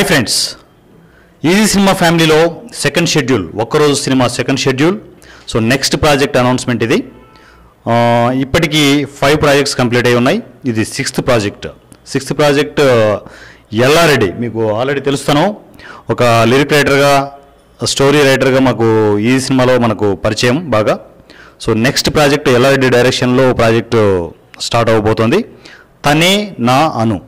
Hi friends, easy cinema ఫ్యామిలీలో second schedule, ఒక్కరోజు cinema second schedule. So next project announcement ఇది. ఇప్పటికీ 5 projects complete అయి ఉన్నాయి. ఇది సిక్స్త్ ప్రాజెక్ట్ ఎల్లారెడ్డి. మీకు ఆల్రెడీ తెలుస్తాను, ఒక లిరిక్ రైటర్గా, స్టోరీ రైటర్గా మాకు ఈ సినిమాలో మనకు పరిచయం బాగా. సో నెక్స్ట్ ప్రాజెక్ట్ ఎల్లారెడ్డి డైరెక్షన్లో ప్రాజెక్టు స్టార్ట్ అవ్వబోతోంది. తనే నా అను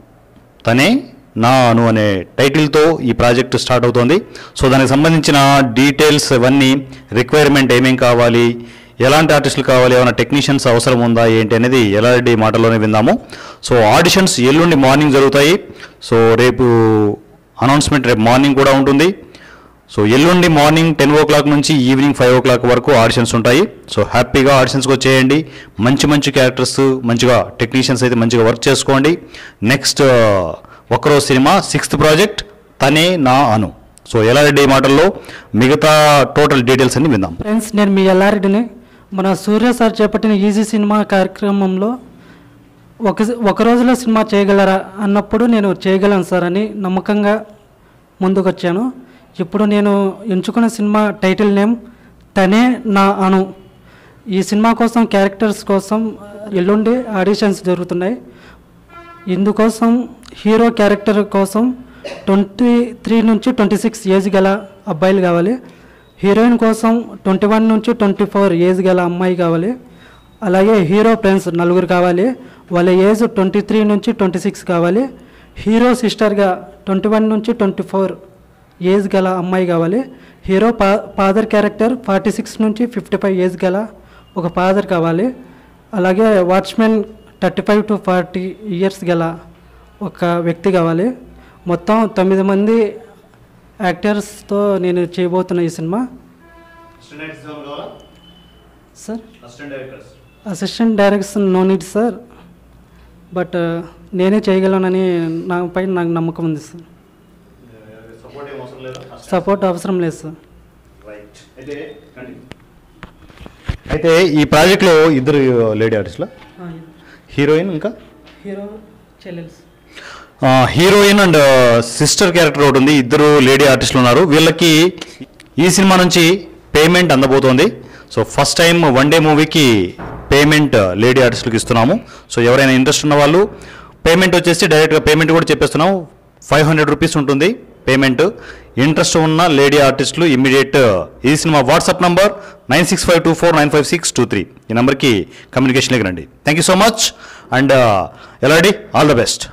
అనే టైటిల్తో ఈ ప్రాజెక్టు స్టార్ట్ అవుతోంది. సో దానికి సంబంధించిన డీటెయిల్స్ ఇవన్నీ, రిక్వైర్మెంట్ ఏమేం కావాలి, ఎలాంటి ఆర్టిస్టులు కావాలి, ఏమైనా టెక్నీషియన్స్ అవసరం ఉందా ఏంటి అనేది ఎల్లారెడ్డి మాటల్లోనే విందాము. సో ఆడిషన్స్ ఎల్లుండి మార్నింగ్ జరుగుతాయి. సో రేపు అనౌన్స్మెంట్ రేపు మార్నింగ్ కూడా ఉంటుంది. సో ఎల్లుండి మార్నింగ్ 10 o'clock నుంచి ఈవినింగ్ 5 o'clock వరకు ఆడిషన్స్ ఉంటాయి. సో హ్యాపీగా ఆడిషన్స్కి వచ్చేయండి. మంచి క్యారెక్టర్స్, మంచిగా టెక్నీషియన్స్ అయితే మంచిగా వర్క్ చేసుకోండి. నెక్స్ట్ ఒక్కరోజు సినిమా సిక్స్త్ ప్రాజెక్ట్ తనే నా అను. సో ఎల్లారెడ్డి మాటల్లో మిగతా టోటల్ డీటెయిల్స్ అన్ని విందాం. ఫ్రెండ్స్, నేను మీ ఎల్లారెడ్డిని. మన సూర్య సార్ చేపట్టిన ఈజీ సినిమా కార్యక్రమంలో ఒక రోజులో సినిమా చేయగలరా అన్నప్పుడు నేను చేయగలను సార్ అని నమ్మకంగా ముందుకొచ్చాను. ఇప్పుడు నేను ఎంచుకున్న సినిమా టైటిల్ నేమ్ తనే నా అను. ఈ సినిమా కోసం, క్యారెక్టర్స్ కోసం ఎల్లుండి ఆడిషన్స్ జరుగుతున్నాయి. ఇందుకోసం హీరో క్యారెక్టర్ కోసం 23 నుంచి 26 ఏజ్ గల అబ్బాయిలు కావాలి. హీరోయిన్ కోసం 21 నుంచి 24 ఏజ్ గల అమ్మాయి కావాలి. అలాగే హీరో ఫ్రెండ్స్ 4 కావాలి. వాళ్ళ ఏజ్ 23 నుంచి 26 కావాలి. హీరో సిస్టర్గా 21 నుంచి 24 ఏజ్ గల అమ్మాయి కావాలి. హీరో ఫాదర్ క్యారెక్టర్ 46 నుంచి 55 ఏజ్ గల ఒక ఫాదర్ కావాలి. అలాగే వాచ్మెన్ 35 to 40 ఇయర్స్ గల ఒక వ్యక్తి కావాలి. మొత్తం 9 మంది యాక్టర్స్తో నేను చేయబోతున్న ఈ సినిమా. Sir, assistant direction no need sir, but నేనే చేయగలనని నాపై నాకు నమ్మకం ఉంది సార్. సపోర్ట్ అవసరం లేదు సార్. అయితే ఈ ప్రాజెక్ట్లో ఇద్దరు లేడీ ఆర్టిస్టులు, హీరోయిన్ ఇంకా హీరో చెల్లెల్స్, హీరోయిన్ అండ్ సిస్టర్ క్యారెక్టర్ ఒకటి ఉంది. ఇద్దరు లేడీ ఆర్టిస్టులు ఉన్నారు. వీళ్ళకి ఈ సినిమా నుంచి పేమెంట్ అందబోతోంది. So first time one day మూవీకి పేమెంట్ లేడీ ఆర్టిస్టులకు ఇస్తున్నాము. సో ఎవరైనా ఇంట్రెస్ట్ ఉన్న వాళ్ళు పేమెంట్ వచ్చేసి డైరెక్ట్గా పేమెంట్ కూడా చెప్పేస్తున్నాము. 500 రూపీస్ ఉంటుంది పేమెంట్. ఇంట్రెస్ట్ ఉన్న లేడీ ఆర్టిస్టులు ఇమ్మీడియట్ ఈ సినిమా వాట్సాప్ నంబర్ 9652495623 ఈ నెంబర్కి కమ్యూనికేషన్లోకి రండి. Thank you so much and Yellareddy, all the best.